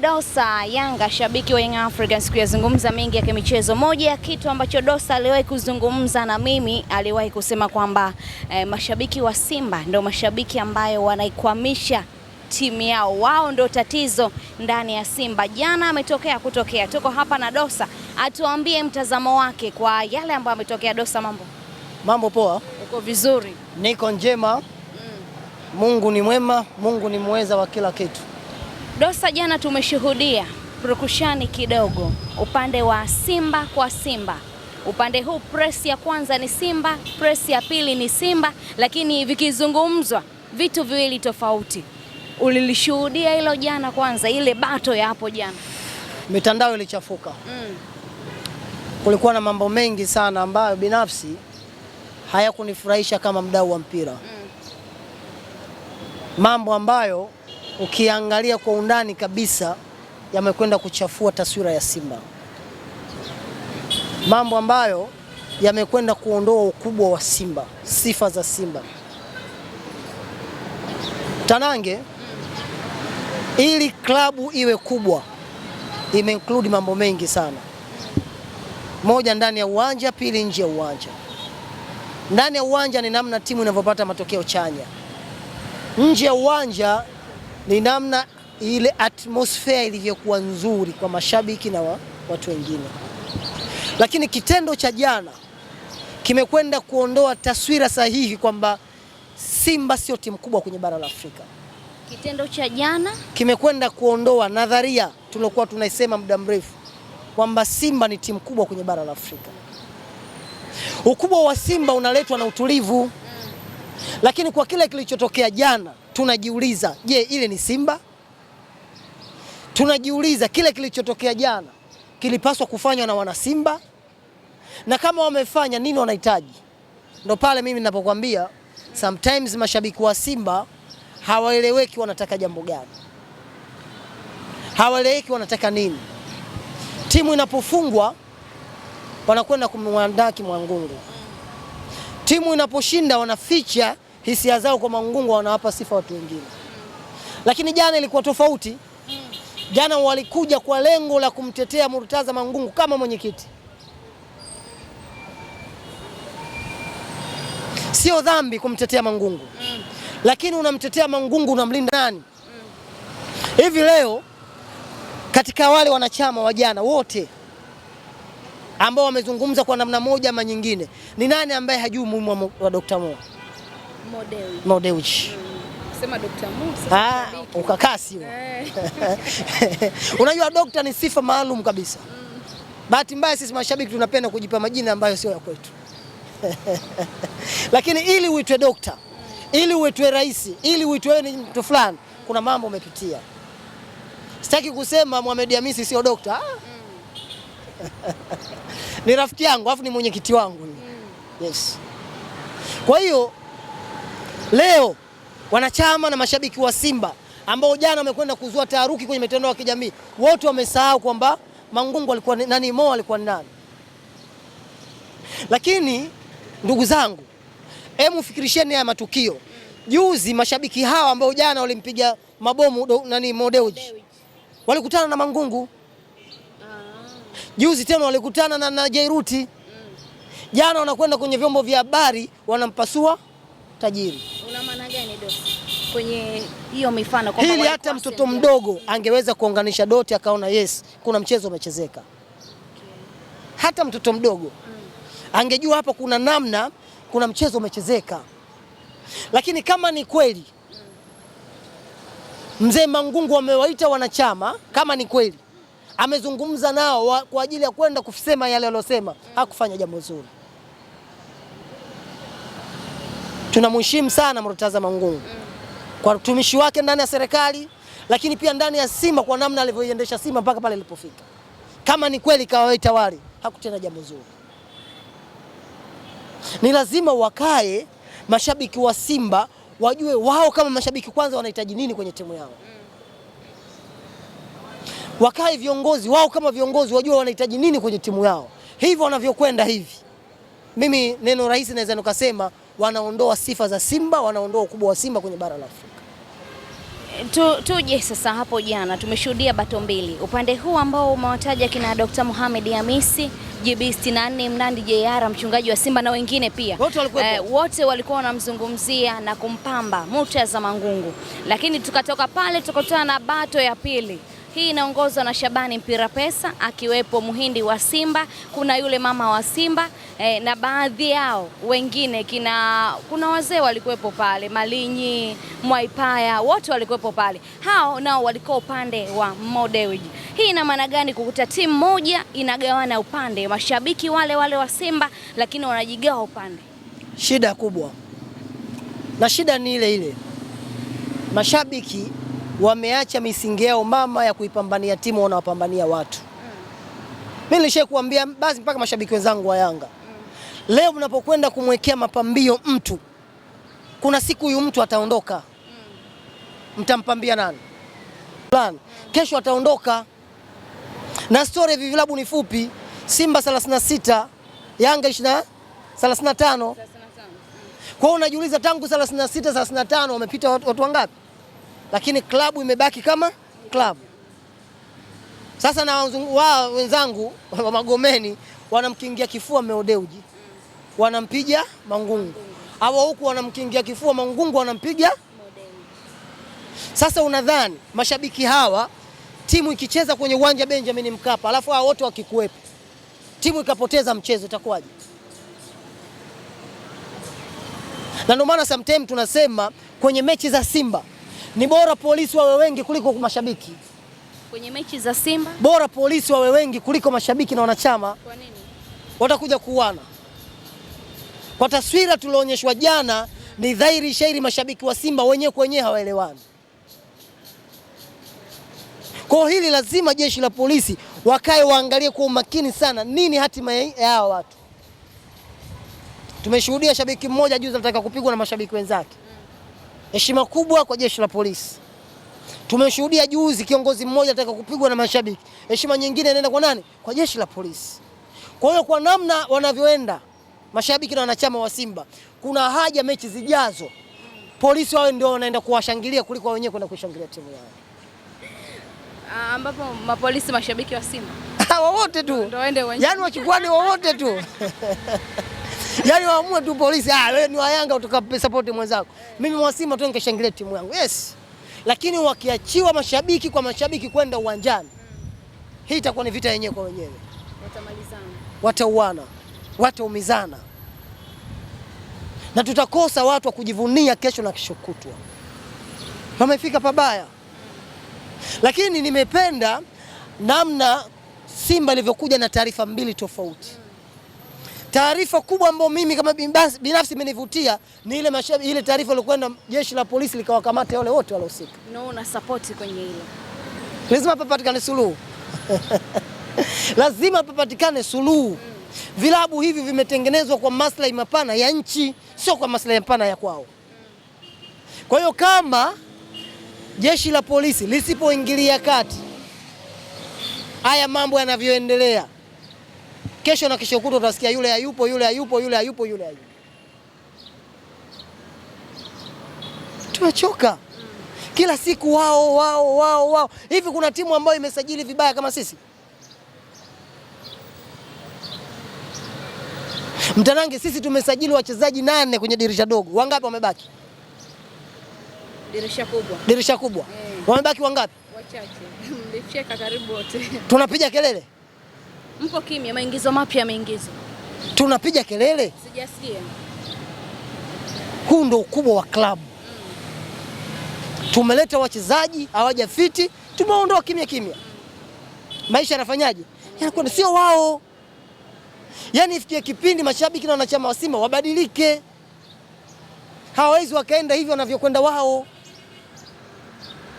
Dosa Yanga, shabiki wa Young Africans, kuyazungumza mengi ya kimichezo. Moja ya kitu ambacho Dosa aliwahi kuzungumza na mimi, aliwahi kusema kwamba mashabiki wa Simba ndio mashabiki ambayo wanaikwamisha timu yao, wao ndio tatizo ndani ya Simba. Jana ametokea kutokea, tuko hapa na Dosa atuambie mtazamo wake kwa yale ambayo ametokea. Dosa, mambo poa? Uko vizuri? Niko njema. Mungu ni mwema, Mungu ni muweza wa kila kitu. Dosa, jana tumeshuhudia purukushani kidogo upande wa Simba kwa Simba. Upande huu press ya kwanza ni Simba, press ya pili ni Simba, lakini vikizungumzwa vitu viwili tofauti. Ulilishuhudia hilo jana? Kwanza ile bato ya hapo jana, mitandao ilichafuka. Kulikuwa na mambo mengi sana ambayo binafsi hayakunifurahisha kama mdau wa mpira. Mambo ambayo ukiangalia kwa undani kabisa yamekwenda kuchafua taswira ya Simba. Mambo ambayo yamekwenda kuondoa ukubwa wa Simba, sifa za Simba. Tanange, ili klabu iwe kubwa imeinclude mambo mengi sana. Moja, ndani ya uwanja; pili, nje ya uwanja. Ndani ya uwanja ni namna timu inavyopata matokeo chanya. Nje ya uwanja ni namna ile atmosphere ilivyokuwa nzuri kwa mashabiki na watu wengine. Lakini kitendo cha jana kimekwenda kuondoa taswira sahihi kwamba Simba sio timu kubwa kwenye bara la Afrika. Kitendo cha jana kimekwenda kuondoa nadharia tulokuwa tunaisema muda mrefu kwamba Simba ni timu kubwa kwenye bara la Afrika. Ukubwa wa Simba unaletwa na utulivu. Lakini kwa kile kilichotokea jana tunajiuliza, je, ile ni Simba? Tunajiuliza kile kilichotokea jana kilipaswa kufanywa na wana Simba? Na kama wamefanya, nini wanahitaji? Ndio pale mimi ninapokuambia sometimes mashabiki wa Simba hawaeleweki wanataka jambo gani. Hawaeleweki wanataka nini. Timu inapofungwa wanakwenda kumwandaki Mangungu. Timu inaposhinda wanaficha hisia zao kwa Mangungu, wanawapa sifa watu wengine. Lakini jana ilikuwa tofauti. Jana walikuja kwa lengo la kumtetea Murtaza Mangungu kama mwenyekiti. Sio dhambi kumtetea Mangungu. Lakini unamtetea Mangungu, unamlinda nani? Hivi leo katika wale wanachama wa jana wote ambao wamezungumza kwa namna moja ama nyingine, ni nani ambaye hajui umuhimu wa Dr. Mo Dewji? Sema Dr. Mo ukakasi. Unajua Dr. ni sifa maalum kabisa. Bahati mbaya sisi mashabiki tunapenda kujipa majina ambayo sio ya kwetu. Lakini ili uitwe Dr., ili uitwe rais, ili uitwe ni mtu fulani, kuna mambo umepitia. Sitaki kusema Mohamed Hamisi sio Dr. Ni rafiki yangu, afu ni mwenyekiti wangu. Yes. Kwa hiyo leo wanachama na mashabiki wa Simba ambao jana wamekwenda kuzua taharuki kwenye mitandao ya kijamii, wote wamesahau kwamba Mangungu alikuwa nani, Mo alikuwa nani. Lakini ndugu zangu, hebu fikirisheni haya matukio. Juzi mashabiki hawa ambao jana walimpiga mabomu Mo Dewji walikutana na Mangungu. Juzi tena walikutana na Jairuti. Jana wanakwenda kwenye vyombo vya habari wanampasua tajiri. Una maana gani Dosa kwenye hiyo mifano kwamba hili hata mtoto mdogo angeweza kuunganisha doti akaona yes, kuna mchezo umechezeka. Hata mtoto mdogo angejua hapa kuna namna, kuna mchezo umechezeka. Lakini kama ni kweli mzee Mangungu amewaita wanachama, kama ni kweli amezungumza nao kwa ajili ya kwenda kusema yale aliyosema, hakufanya jambo zuri. Tunamheshimu sana Murtaza Mangungu kwa utumishi wake ndani ya serikali, lakini pia ndani ya Simba kwa namna alivyoiendesha Simba mpaka pale ilipofika. Kama ni kweli kawaita wale, hakutenda jambo zuri. Ni lazima wakae mashabiki wa Simba wajue wao kama mashabiki kwanza wanahitaji nini kwenye timu yao. Wakae viongozi wao kama viongozi wajue wanahitaji nini kwenye timu yao. Hivyo wanavyokwenda hivi, mimi neno rahisi naweza nikasema wanaondoa sifa za Simba, wanaondoa ukubwa wa Simba kwenye bara la Afrika. Tuje sasa hapo jana tumeshuhudia bato mbili. Upande huu ambao umewataja kina Dr. Mohamed Hamisi, JB 64, Mnandi JR, mchungaji wa Simba na wengine pia. Wote walikuwa wanamzungumzia na kumpamba Murtaza Mangungu. Lakini tukatoka pale tukakutana na bato ya pili. Hii inaongozwa na Shabani Mpira Pesa, akiwepo Muhindi wa Simba, kuna yule mama wa Simba na baadhi yao wengine kuna wazee walikuwepo pale, Malinyi, Mwaipaya, wote walikuwepo pale. Hao nao walikuwa upande wa Mo Dewji. Hii ina maana gani kukuta timu moja inagawana upande, mashabiki wale wa Simba lakini wanajigawa upande? Shida kubwa. Na shida ni ile ile. Mashabiki wameacha misingi yao mama ya kuipambania timu, wanawapambania watu. Mimi nilishakuambia basi mpaka mashabiki wenzangu wa Yanga. Leo mnapokwenda kumwekea mapambio mtu, kuna siku huyu mtu ataondoka. Mtampambia nani? Plan. Kesho ataondoka. Na story hivi vilabu ni fupi. Simba 36, Yanga 35. Kwa hiyo unajiuliza tangu 36 35 wamepita watu wangapi? Lakini klabu imebaki kama klabu. Sasa na wenzangu wa Magomeni wanamkingia kifua Mo Dewji, wanampiga Mangungu. Hawa huku wanamkingia kifua Mangungu, wanampiga Mo Dewji. Sasa unadhani mashabiki hawa, timu ikicheza kwenye uwanja Benjamin Mkapa, alafu hao wote wakikuwepo, timu ikapoteza mchezo, itakuwaje? Na ndio maana sometimes tunasema kwenye mechi za Simba ni bora polisi wawe wengi kuliko mashabiki. Kwenye mechi za Simba bora polisi wawe wengi kuliko mashabiki na wanachama. Kwa nini? Watakuja kuuana. Kwa taswira tulionyeshwa jana, ni dhahiri shairi mashabiki wa Simba wenyewe kwa wenyewe hawaelewani. Kwa hili lazima jeshi la polisi wakae waangalie kwa umakini sana nini hatima ya hawa watu. Tumeshuhudia shabiki mmoja juzi anataka kupigwa na mashabiki wenzake. Heshima kubwa kwa jeshi la polisi. Tumeshuhudia juzi kiongozi mmoja anataka kupigwa na mashabiki. Heshima nyingine inaenda kwa nani? Kwa jeshi la polisi. Kwa hiyo kwa namna wanavyoenda mashabiki na wanachama wa Simba, kuna haja mechi zijazo polisi wao ndio wanaenda kuwashangilia kuliko wenyewe kwenda kushangilia timu yao. Ambapo mapolisi mashabiki wa Simba wowote tu. Ndio waende uwanjani. Yaani wachukuane wowote tu. Yaani waamue tu polisi, wewe ni wa Yanga utakape support mwenzako. Mimi wa Simba tu nikashangilia timu yangu. Yes. Lakini wakiachiwa mashabiki kwa mashabiki kwenda uwanjani, hii itakuwa ni vita yenyewe kwa wenyewe. Watamalizana. Watauana. Wataumizana. Na tutakosa watu wa kujivunia kesho na kesho kutwa. Wamefika pabaya. Lakini nimependa namna Simba ilivyokuja na taarifa mbili tofauti. Taarifa kubwa ambayo mimi kama binafsi imenivutia ni ile taarifa iliyokwenda jeshi la polisi likawakamata wale wote waliohusika. Una support kwenye hilo. Lazima papatikane suluhu. Lazima papatikane suluhu. Vilabu hivi vimetengenezwa kwa maslahi mapana ya nchi, sio kwa maslahi mapana ya kwao. Kwa hiyo kama jeshi la polisi lisipoingilia kati haya mambo yanavyoendelea, kesho na kesho kutwa utasikia yule hayupo, yule hayupo, yule hayupo, yule hayupo. Tumechoka. Kila siku wao. Hivi kuna timu ambayo imesajili vibaya kama sisi? Mtanange, sisi tumesajili wachezaji 8 kwenye dirisha dogo. Wangapi wamebaki? Dirisha kubwa. Wamebaki wangapi? Wachache. Mlicheka karibu wote. Tunapiga kelele? Mko kimya, maingizo mapya yameingizwa. Tunapiga kelele? Sijasikia. Huu ndio ukubwa wa klabu. Tumeleta wachezaji hawajafiti, tumeondoa kimya. Maisha yanafanyaje? Yanakwenda sio wao. Yaani ifikie kipindi mashabiki na wanachama wa Simba wabadilike. Hawawezi wakaenda hivyo wanavyokwenda wao.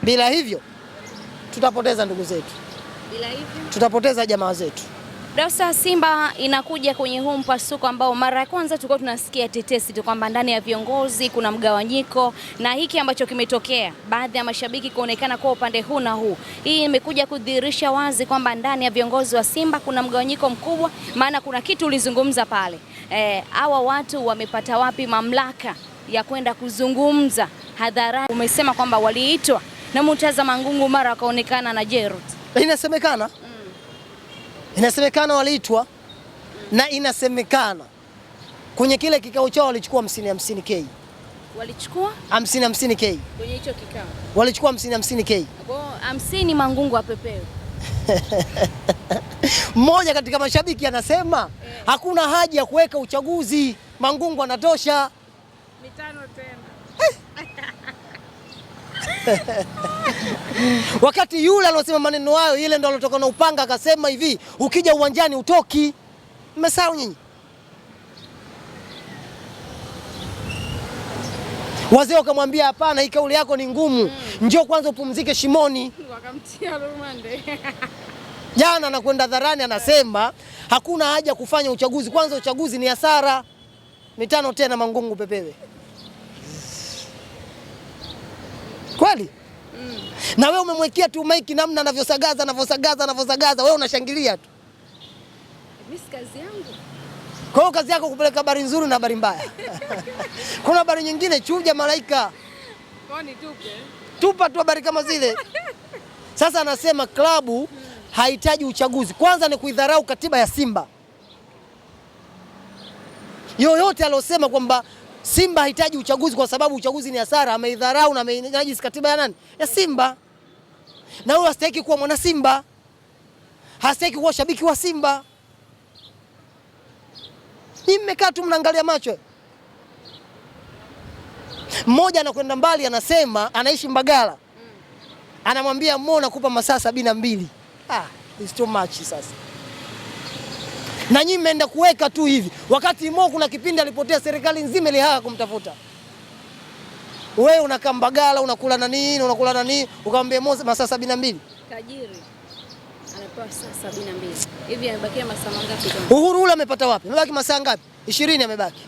Bila hivyo tutapoteza ndugu zetu. Bila hivyo tutapoteza jamaa zetu. Dosa, Simba inakuja kwenye huu mpasuko ambao mara ya kwanza tulikuwa tunasikia tetesi tu kwamba ndani ya viongozi kuna mgawanyiko, na hiki ambacho kimetokea, baadhi ya mashabiki kuonekana kwa upande huu na huu. Hii imekuja kudhihirisha wazi kwamba ndani ya viongozi wa Simba kuna mgawanyiko mkubwa, maana kuna kitu ulizungumza pale. Hawa watu wamepata wapi mamlaka ya kwenda kuzungumza hadharani? Umesema kwamba waliitwa na Murtaza Mangungu mara akaonekana na Jerut. Inasemekana. Inasemekana waliitwa na inasemekana kwenye kile kikao chao walichukua 50K. Walichukua 50K. Kwenye hicho kikao. Walichukua 50K. Kwa 50 Mangungu apepewe. Mmoja katika mashabiki anasema hakuna haja ya kuweka uchaguzi, Mangungu anatosha. Mitano tena. Wakati yule alosema maneno hayo, ile ndo alotoka na upanga akasema hivi, ukija uwanjani utoki. Mmesahau nyinyi? Wazee wakamwambia hapana, hii kauli yako ni ngumu. Njoo kwanza upumzike shimoni. Wakamtia rumande. Jana anakwenda dharani anasema hakuna haja kufanya uchaguzi, kwanza uchaguzi ni hasara. Mitano tena Mangungu pepewe. Kweli? Na wewe umemwekea tu maiki namna anavyosagaza, wewe unashangilia tu. Mimi kazi yangu. Kwa hiyo kazi yako kupeleka habari nzuri na habari mbaya. Kuna habari nyingine chuja malaika. Kwani tupe? Tupa tu habari kama zile. Sasa anasema klabu hahitaji uchaguzi. Kwanza ni kuidharau katiba ya Simba. Yoyote alosema kwamba Simba hahitaji uchaguzi kwa sababu uchaguzi ni hasara, ameidharau na amenajisi katiba ya nani? Ya Simba. Na huyo hastahiki kuwa mwana Simba. Hastahiki kuwa shabiki wa Simba. Ni mmekaa tu mnaangalia macho. Mmoja anakwenda mbali anasema anaishi Mbagala. Anamwambia Mo nakupa masaa 72. It's too much sasa. Na nyinyi mmeenda kuweka tu hivi. Wakati Mo kuna kipindi alipotea, serikali nzima ilihaka kumtafuta. Wewe unakaa Mbagala unakula na nini, ukamwambia Mo masaa 72. Tajiri anapewa saa 72. Hivi amebakia masaa mangapi kwa? Uhuru ule amepata wapi? Amebaki masaa ngapi? 20 amebaki.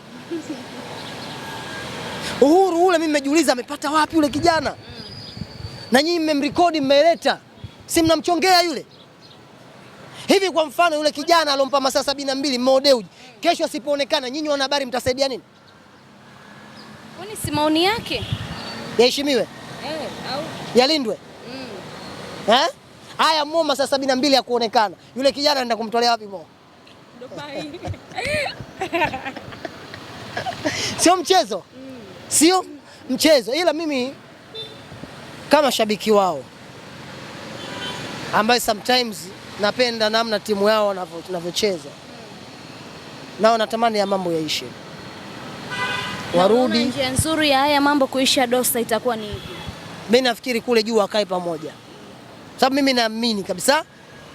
Uhuru ule mimi nimejiuliza amepata wapi yule kijana? Na nyinyi mmemrekodi mmeleta. Si mnamchongea yule? Hivi kwa mfano yule kijana alompa masaa 72 Mo Dewji, kesho asipoonekana nyinyi wana habari mtasaidia nini? Kwani si maoni yake? Yaheshimiwe? Au yalindwe? Haya Mo masaa 72 ya kuonekana. Yule kijana anaenda kumtolea wapi Mo? Dubai. Sio mchezo. Sio mchezo, ila mimi kama shabiki wao ambaye sometimes napenda namna timu yao wanavyocheza. Nao natamani ya mambo yaishe. Warudi. Njia nzuri ya haya mambo kuisha Dosa itakuwa ni hivi. Mimi nafikiri kule juu wakae pamoja. Sababu mimi naamini kabisa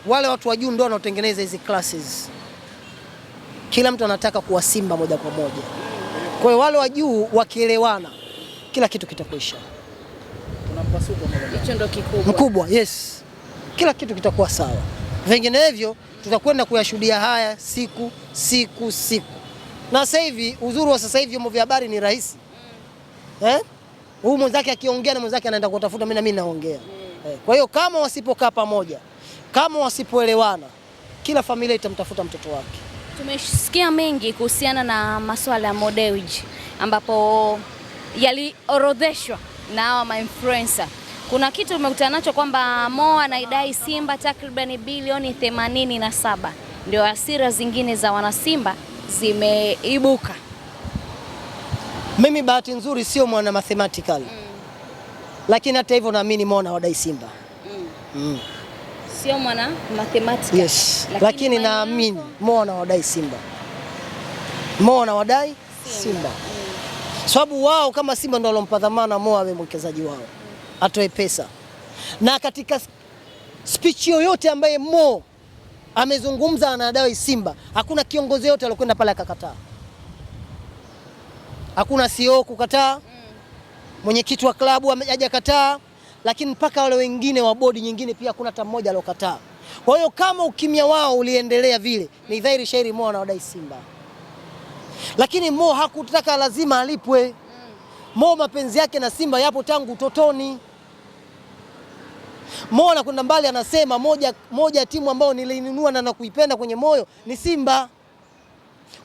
wale watu wa juu ndio wanaotengeneza hizi classes. Kila mtu anataka kuwa Simba moja kwa moja. Kwa hiyo wale wa juu wakielewana kila kitu kitakuisha. Hicho ndio kikubwa. Mkubwa, yes. Kila kitu kitakuwa sawa. Vinginevyo tutakwenda kuyashuhudia haya siku. Na sasa hivi uzuri wa sasa hivi vyombo vya habari ni rahisi. Huyu mwenzake akiongea na mwenzake anaenda kutafuta, mimi na mimi naongea. Kwa hiyo kama wasipokaa pamoja, kama wasipoelewana, kila familia itamtafuta mtoto wake. Tumesikia mengi kuhusiana na masuala ya Mo Dewji ambapo yaliorodheshwa na hawa influencer. Kuna kitu tumekutana nacho kwamba Mo anaidai Simba takriban bilioni 87. Ndio hasira zingine za wanasimba zimeibuka. Mimi bahati nzuri sio mwana mathematical. Lakini hata hivyo naamini Mo anawadai Simba. Sio mwana mathematical. Yes. Lakini naamini Mo anawadai Simba. Mo anawadai Simba. Sababu wao kama Simba ndio walompa dhamana Mo awe mwekezaji wao. Atoe pesa. Na katika speech yoyote ambaye Mo amezungumza anadai Simba, hakuna kiongozi yote aliyokwenda pale akakataa. Hakuna CEO kukataa. Mwenyekiti wa klabu hajakataa, lakini mpaka wale wengine wa bodi nyingine pia hakuna hata mmoja aliyokataa. Kwa hiyo kama ukimya wao uliendelea vile, ni dhahiri shairi Mo anawadai Simba. Lakini Mo hakutaka lazima alipwe. Mo mapenzi yake na Simba yapo tangu utotoni. Mo anakwenda mbali anasema moja timu ambayo nilinunua na kuipenda kwenye moyo ni Simba.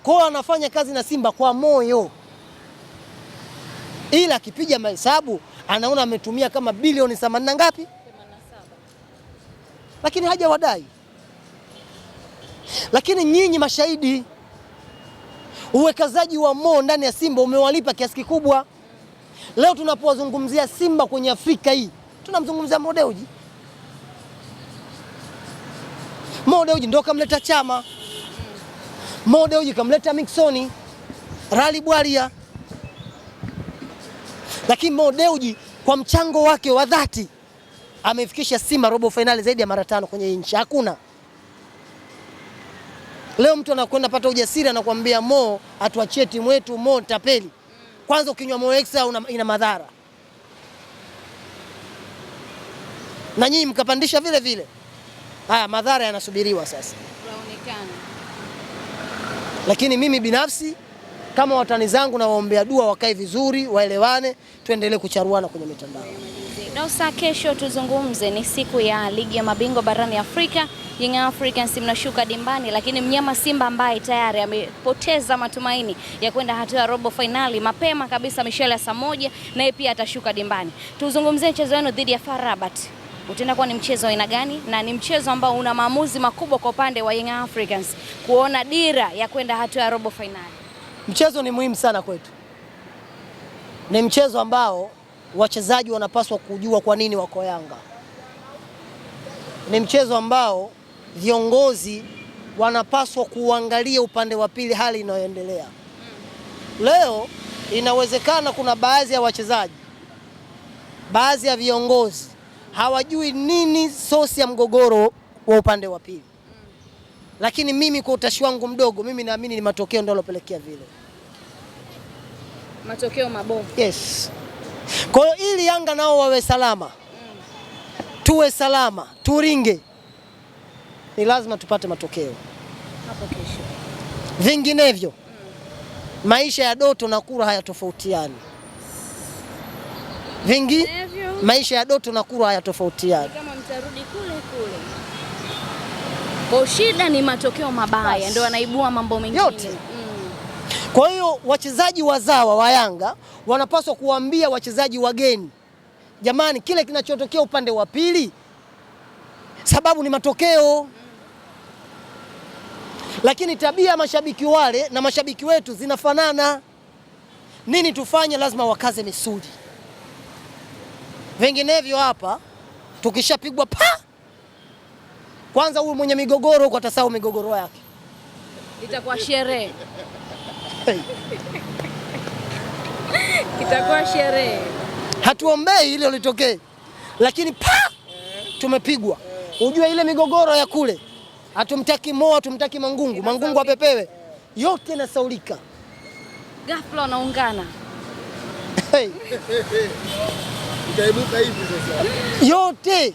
Kwa hiyo anafanya kazi na Simba kwa moyo. ila akipiga mahesabu anaona ametumia kama bilioni 80 na ngapi? 87. Lakini hajawadai. Lakini nyinyi mashahidi, uwekezaji wa Mo ndani ya Simba umewalipa kiasi kikubwa. Leo tunapowazungumzia Simba kwenye Afrika hii, tunamzungumzia Mo Dewji. Mo Dewji ndio kamleta Chama. Mo Dewji kamleta Miksoni, Rally Bwalia. Lakini Mo Dewji kwa mchango wake wa dhati amefikisha Simba robo finali zaidi ya mara 5 kwenye nchi. Hakuna. Leo mtu anakwenda pata ujasiri anakuambia Mo atuachie timu yetu, Mo tapeli. Kwanza ukinywa Mo Extra ina madhara. Na nyinyi mkapandisha vile vile. Haya madhara yanasubiriwa sasa. Yaonekana. Lakini mimi binafsi kama watani zangu na waombea dua wakae vizuri, waelewane, tuendelee kucharuana kwenye mitandao. Dosa, kesho tuzungumze, ni siku ya ligi ya mabingwa barani Afrika. Young Africans mnashuka dimbani, lakini mnyama Simba ambaye tayari amepoteza matumaini ya kwenda hatua ya robo finali mapema kabisa mishale ya saa 1 naye pia atashuka dimbani. Tuzungumzie mchezo wenu dhidi ya FAR Rabat. Utaenda kuwa ni mchezo aina gani, na ni mchezo ambao una maamuzi makubwa kwa upande wa Young Africans kuona dira ya kwenda hatua ya robo finali? Mchezo ni muhimu sana kwetu. Ni mchezo ambao wachezaji wanapaswa kujua kwa nini wako Yanga. Ni mchezo ambao viongozi wanapaswa kuangalia upande wa pili hali inayoendelea. Leo inawezekana kuna baadhi ya wachezaji, baadhi ya viongozi hawajui nini sosi ya mgogoro wa upande wa pili. Lakini mimi kwa utashi wangu mdogo, mimi naamini ni matokeo ndio yalopelekea vile. Matokeo mabovu. Yes. Kwa hiyo ili Yanga nao wawe salama, tuwe salama, turinge, ni lazima tupate matokeo hapo kesho. Vinginevyo maisha ya Doto na Kura hayatofautiani. Maisha ya Doto na Kura hayatofautiani. Kama mtarudi kule kule. Kwa shida ni matokeo mabaya ndio yanaibua mambo mengine yote. Kwa hiyo wachezaji wazawa wa Yanga wanapaswa kuambia wachezaji wageni, jamani, kile kinachotokea upande wa pili sababu ni matokeo. Lakini tabia ya mashabiki wale na mashabiki wetu zinafanana. Nini tufanye? Lazima wakaze misuli. Vinginevyo hapa tukishapigwa kwanza huyu mwenye migogoro kwa atasahau migogoro yake. Itakuwa sherehe. Itakuwa sherehe. Hatuombei ile litokee. Lakini tumepigwa. Ujue ile migogoro ya kule. Hatumtaki Mo, hatumtaki Mangungu. Mangungu apepewe. Yote nasaulika. Ghafla unaungana. Itaibuka hivi sasa. Yote.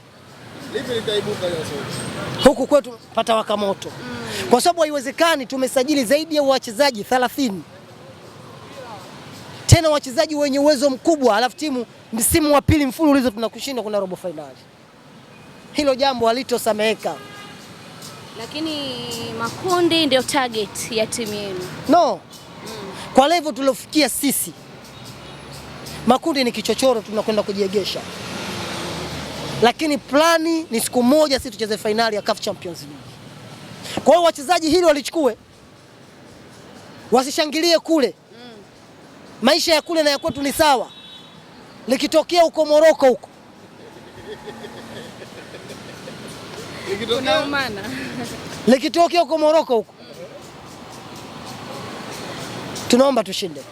Lipi litaibuka sasa? Huku kwetu pata waka moto. Kwa sababu haiwezekani tumesajili zaidi ya wachezaji 30. Tena wachezaji wenye uwezo mkubwa, alafu timu msimu wa pili mfululizo tunakushinda kuna robo finali. Hilo jambo halitosameheka. Lakini makundi ndio target ya timu yenu. No. Kwa level tulofikia sisi, makundi ni kichochoro, tunakwenda kujiegesha. Lakini plani ni siku moja sisi tucheze finali ya CAF Champions League. Kwa hiyo wachezaji hili walichukue, wasishangilie kule. Maisha ya kule na ya kwetu ni sawa. Likitokea huko Moroko huko, likitokea huko Moroko huko, tunaomba tushinde.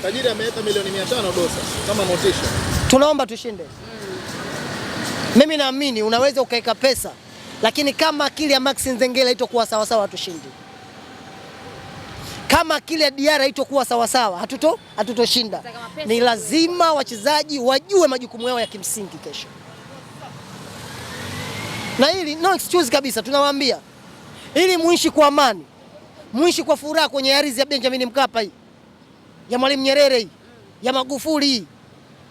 Tajiri ameweka milioni 500 Dosa kama motisha. Tunaomba tushinde. Mimi naamini unaweza ukaweka pesa, lakini kama akili ya Max Nzengeli haitokuwa sawa sawa tushinde. Kama akili ya Diarra haitokuwa sawa sawa hatutoshinda. Ni lazima wachezaji wajue majukumu yao ya kimsingi kesho. Na hili no excuse kabisa, tunawaambia ili muishi kwa amani, muishi kwa furaha kwenye ardhi ya Benjamin Mkapa hii, ya Mwalimu Nyerere hii, ya Magufuli hii,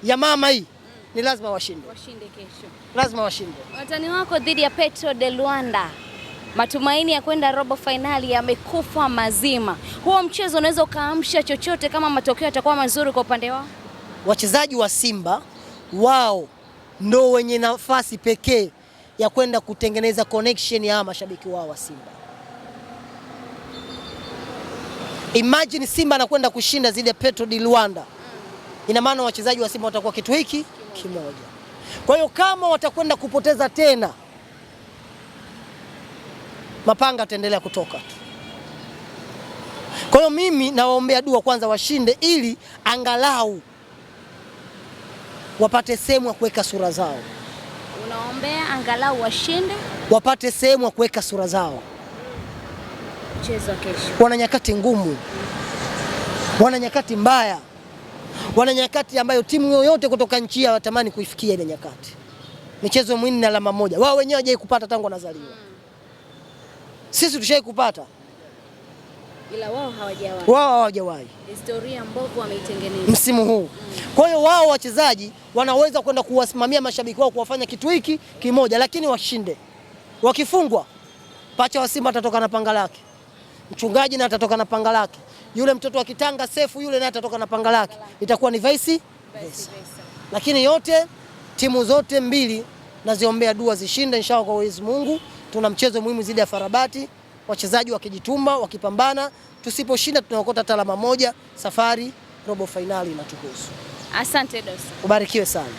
ya mama hii, ni lazima washinde. Washinde kesho. Lazima washinde. Watani wako dhidi ya Petro de Luanda, matumaini ya kwenda robo finali yamekufa mazima. Huo mchezo unaweza ukaamsha chochote kama matokeo yatakuwa mazuri kwa upande wao? wachezaji wa Simba wao ndo wenye nafasi pekee ya kwenda kutengeneza connection ya mashabiki wao wa Simba. Imagine Simba anakwenda kushinda zile Petro di Luanda. Ina maana wachezaji wa Simba watakuwa kitu hiki kimoja. Kwa hiyo kama watakwenda kupoteza tena, mapanga ataendelea kutoka tu. Kwa hiyo mimi nawaombea dua kwanza washinde, ili angalau wapate sehemu ya kuweka sura zao. Unaombea angalau washinde, wapate sehemu ya kuweka sura zao. Mchezo kesho. Wana nyakati ngumu, wana nyakati mbaya, wana nyakati ambayo timu yoyote kutoka nchi ya watamani kuifikia ile nyakati. Michezo minne na alama moja. Wao wenyewe hawajawahi kupata tangu wanazaliwa. Sisi tushawahi kupata, ila wao hawajawahi. Wao hawajawahi. Historia mbovu wameitengeneza msimu huu. Kwa hiyo wao wachezaji wanaweza kwenda kuwasimamia mashabiki wao kuwafanya kitu hiki kimoja, lakini washinde. Wakifungwa, pacha wa Simba atatoka na panga lake. Mchungaji na atatoka na panga lake. Yule mtoto wa Kitanga Sefu yule naye atatoka na panga lake. Itakuwa ni vice versa. Lakini yote timu zote mbili naziombea dua zishinde inshallah kwa Mwenyezi Mungu. Tuna mchezo muhimu zidi ya Farabati, wachezaji wakijituma, wakipambana, tusiposhinda tunaokota alama moja, safari robo finali inatuhusu. Asante Dosa. Ubarikiwe sana.